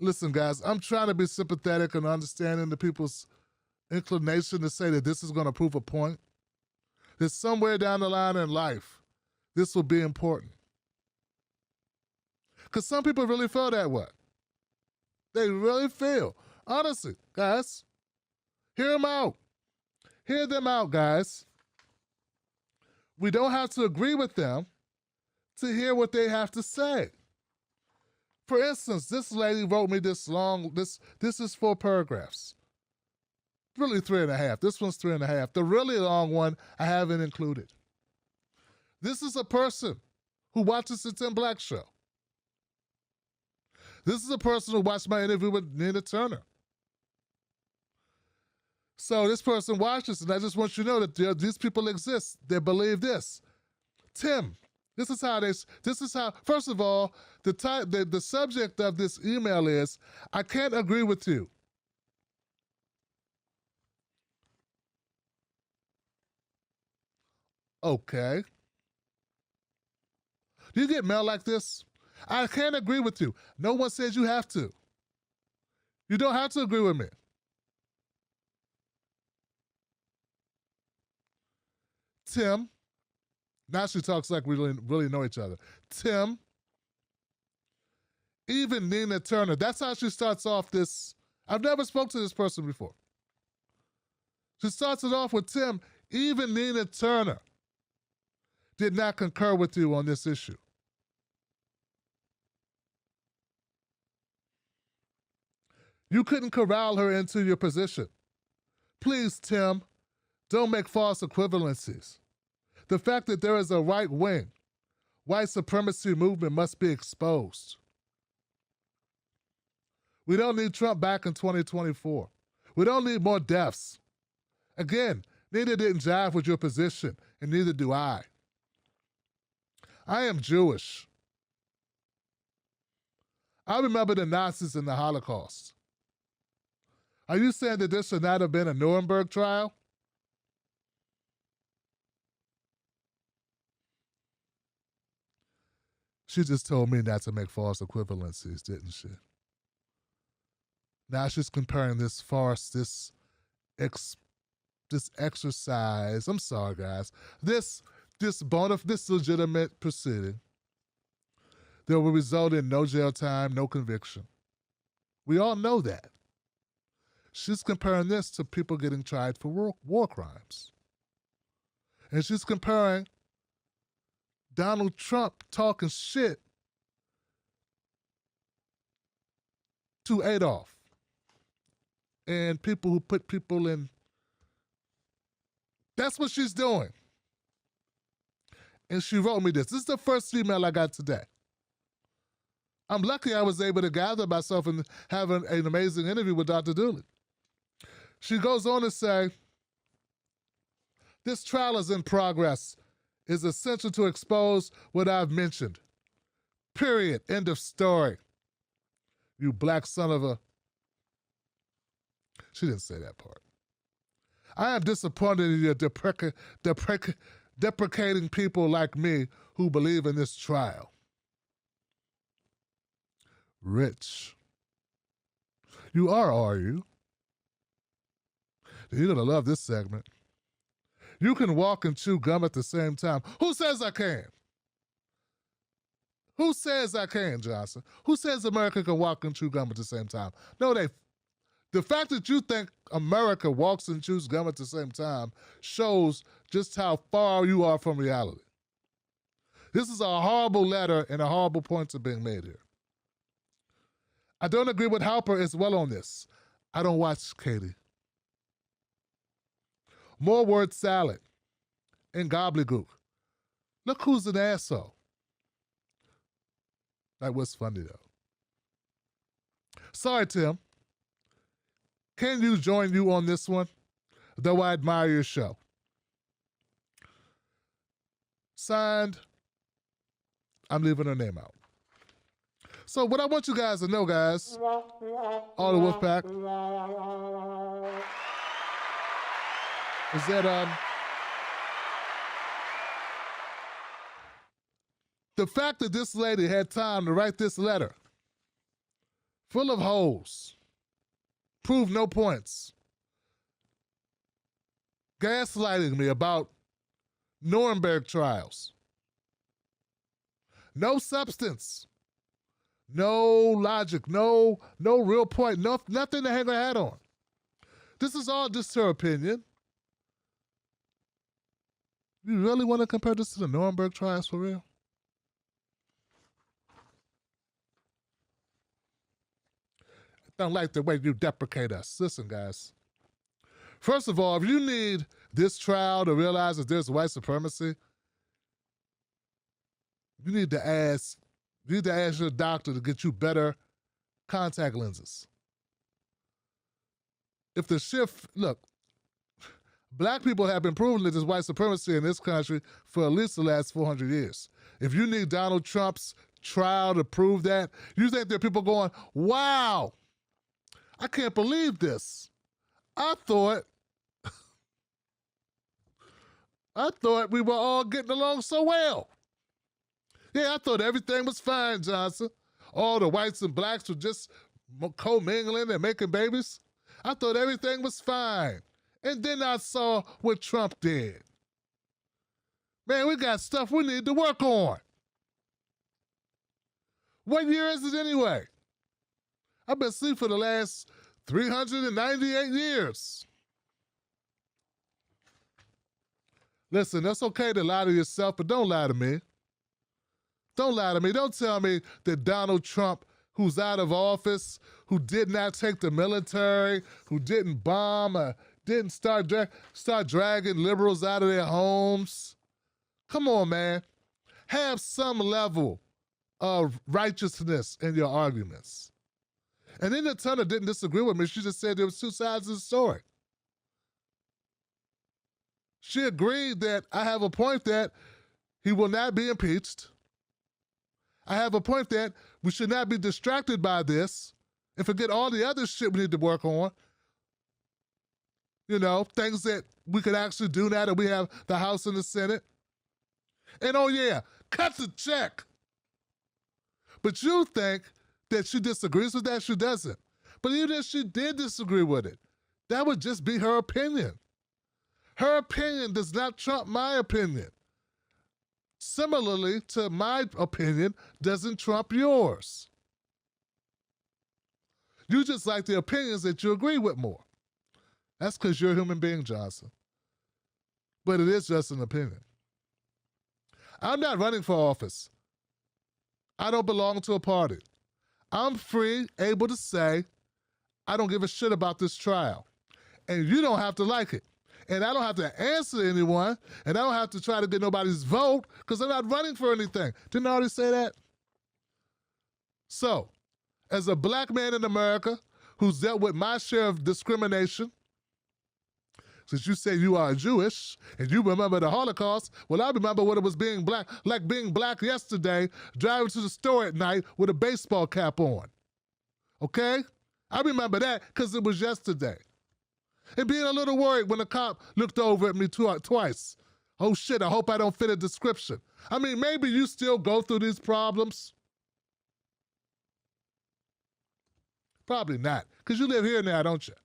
Listen, guys, I'm trying to be sympathetic and understanding the people's inclination to say that this is going to prove a point. That somewhere down the line in life, this will be important. Because some people really feel that way. They really feel. Honestly, guys, hear them out. Hear them out, guys. We don't have to agree with them to hear what they have to say. For instance, this lady wrote me this long, this is 4 paragraphs. Really 3.5. This one's 3.5. The really long one I haven't included. This is a person who watches the Tim Black Show. This is a person who watched my interview with Nina Turner. So this person watches, and I just want you to know that these people exist. They believe this. Tim, this is how, first of all, the subject of this email is, I can't agree with you. Okay. Do you get mail like this? I can't agree with you. No one says you have to. You don't have to agree with me. Tim, now she talks like we really know each other. Tim, even Nina Turner, that's how she starts off this. I've never spoken to this person before. She starts it off with Tim, even Nina Turner did not concur with you on this issue. You couldn't corral her into your position. Please, Tim, don't make false equivalencies. The fact that there is a right-wing, white supremacy movement must be exposed. We don't need Trump back in 2024. We don't need more deaths. Again, Nina didn't jive with your position, and neither do I. I am Jewish. I remember the Nazis and the Holocaust. Are you saying that this should not have been a Nuremberg trial? She just told me not to make false equivalencies, didn't she? Now she's comparing this farce, this exercise. I'm sorry, guys. This legitimate proceeding that will result in no jail time, no conviction. We all know that. She's comparing this to people getting tried for war crimes. And she's comparing Donald Trump talking shit to Adolf and people who put people in. That's what she's doing. And she wrote me this. This is the first email I got today. I'm lucky I was able to gather myself and have an amazing interview with Dr. Dooley. She goes on to say, this trial is in progress. It's essential to expose what I've mentioned. Period. End of story. You black son of a... She didn't say that part. I am disappointed in your deprecating people like me who believe in this trial. Rich. You are you? You're going to love this segment. You can walk and chew gum at the same time. Who says I can? Who says I can, Johnson? Who says America can walk and chew gum at the same time? No, the fact that you think America walks and chews gum at the same time shows just how far you are from reality. This is a horrible letter and a horrible points are being made here. I don't agree with Halper as well on this. I don't watch Katie. More word salad and gobbledygook. Look who's an asshole. That was funny though. Sorry, Tim. Can you join you on this one? Though I admire your show. Signed, I'm leaving her name out. So what I want you guys to know, guys, all the Wolfpack, is that the fact that this lady had time to write this letter full of holes, proved no points, gaslighting me about Nuremberg trials. No substance, no logic, no real point, nothing to hang her hat on. This is all just her opinion. You really want to compare this to the Nuremberg trials for real? I don't like the way you deprecate us. Listen, guys. First of all, if you need this trial to realize that there's white supremacy, you need to ask your doctor to get you better contact lenses. If the shift, look, black people have been proving that there's white supremacy in this country for at least the last 400 years. If you need Donald Trump's trial to prove that, you think there are people going, wow, I can't believe this. I thought we were all getting along so well. Yeah, I thought everything was fine, Johnson. All the whites and blacks were just commingling and making babies. I thought everything was fine. And then I saw what Trump did. Man, we got stuff we need to work on. What year is it anyway? I've been asleep for the last 398 years. Listen, that's okay to lie to yourself, but don't lie to me. Don't lie to me. Don't tell me that Donald Trump, who's out of office, who did not take the military, who didn't bomb, didn't start dragging liberals out of their homes. Come on, man. Have some level of righteousness in your arguments. And then Turner didn't disagree with me. She just said there was two sides of the story. She agreed that I have a point that he will not be impeached. I have a point that we should not be distracted by this and forget all the other shit we need to work on. You know, things that we could actually do now that we have the House and the Senate. And oh yeah, cut the check. But you think that she disagrees with that? She doesn't. But even if she did disagree with it, that would just be her opinion. Her opinion does not trump my opinion. Similarly to my opinion doesn't trump yours. You just like the opinions that you agree with more. That's because you're a human being, Johnson. But it is just an opinion. I'm not running for office. I don't belong to a party. I'm free, able to say, I don't give a shit about this trial. And you don't have to like it. And I don't have to answer anyone, and I don't have to try to get nobody's vote because I'm not running for anything. Didn't I already say that? So, as a black man in America who's dealt with my share of discrimination, since you say you are Jewish and you remember the Holocaust, well, I remember what it was being black, like being black yesterday, driving to the store at night with a baseball cap on. Okay? I remember that because it was yesterday. And being a little worried when the cop looked over at me twice. Oh shit, I hope I don't fit a description. I mean, maybe you still go through these problems. Probably not, because you live here now, don't you?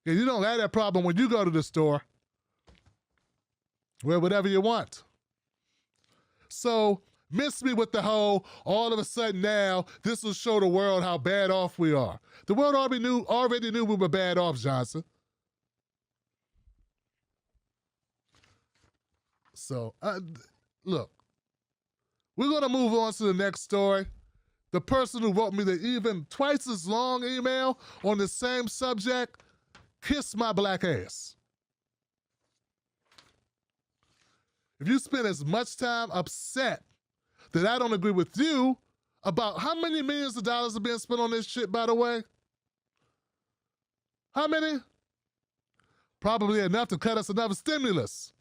Yeah, you don't have that problem when you go to the store. Wear whatever you want. So, miss me with the whole, all of a sudden now, this will show the world how bad off we are. The world already knew we were bad off, Johnson. So, look, we're going to move on to the next story. The person who wrote me the even twice as long email on the same subject, kiss my black ass. If you spend as much time upset that I don't agree with you about how many millions of dollars are being spent on this shit, by the way? How many? Probably enough to cut us another stimulus.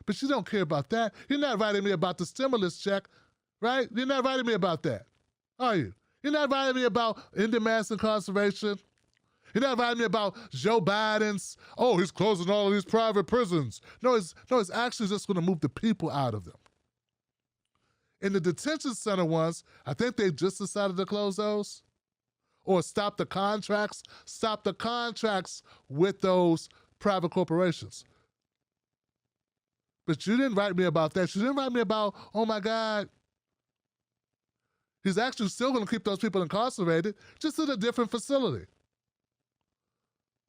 But you don't care about that. You're not writing me about the stimulus check, right? You're not writing me about that, are you? You're not writing me about ending mass incarceration. You're not writing me about Joe Biden's, oh, he's closing all of these private prisons. No, it's actually just going to move the people out of them. In the detention center ones, I think they just decided to close those or stop the contracts with those private corporations. But you didn't write me about that. You didn't write me about, oh my God, he's actually still going to keep those people incarcerated, just in a different facility.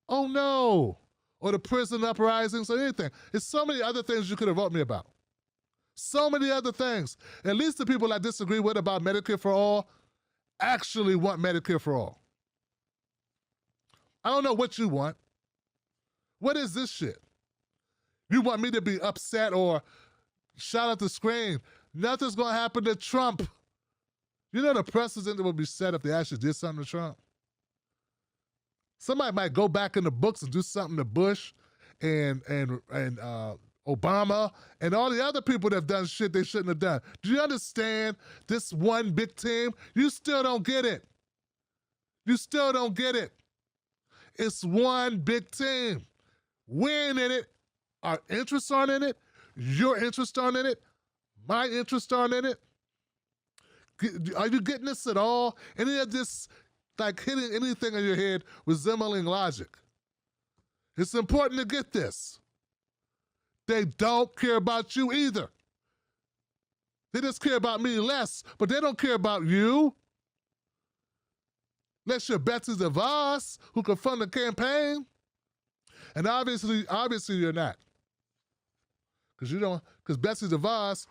Oh no. Or the prison uprisings or anything. There's so many other things you could have wrote me about. So many other things. At least the people I disagree with about Medicare for All actually want Medicare for All. I don't know what you want. What is this shit? You want me to be upset or shout at the screen? Nothing's going to happen to Trump. You know the precedent that would be set if they actually did something to Trump? Somebody might go back in the books and do something to Bush and Obama and all the other people that have done shit they shouldn't have done. Do you understand this one big team? You still don't get it. You still don't get it. It's one big team. We're in it. Our interests aren't in it. Your interests aren't in it. My interests aren't in it. Are you getting this at all? Any of this, like hitting anything in your head resembling logic? It's important to get this. They don't care about you either. They just care about me less, but they don't care about you. Unless you're Betsy DeVos, who can fund the campaign. And obviously you're not. Because Betsy DeVos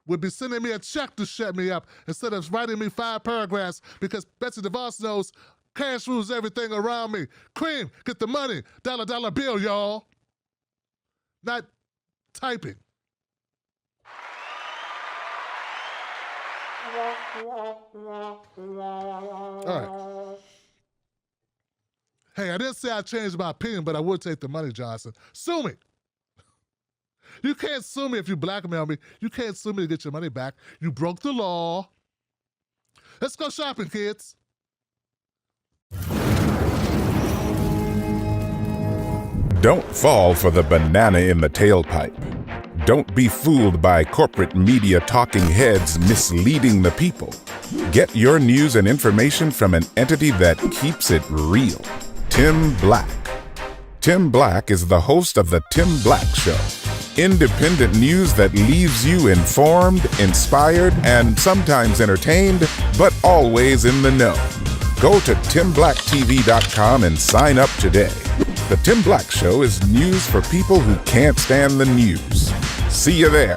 would be sending me a check to shut me up instead of writing me 5 paragraphs, because Betsy DeVos knows cash rules everything around me. Cream, get the money. Dollar bill, y'all. Not typing. All right. Hey, I didn't say I changed my opinion, but I would take the money, Johnson. Sue me. You can't sue me if you blackmail me. You can't sue me to get your money back. You broke the law. Let's go shopping, kids. Don't fall for the banana in the tailpipe. Don't be fooled by corporate media talking heads misleading the people. Get your news and information from an entity that keeps it real. Tim Black. Tim Black is the host of The Tim Black Show. Independent news that leaves you informed, inspired, and sometimes entertained, but always in the know. Go to timblacktv.com and sign up today. The Tim Black Show is news for people who can't stand the news. See you there.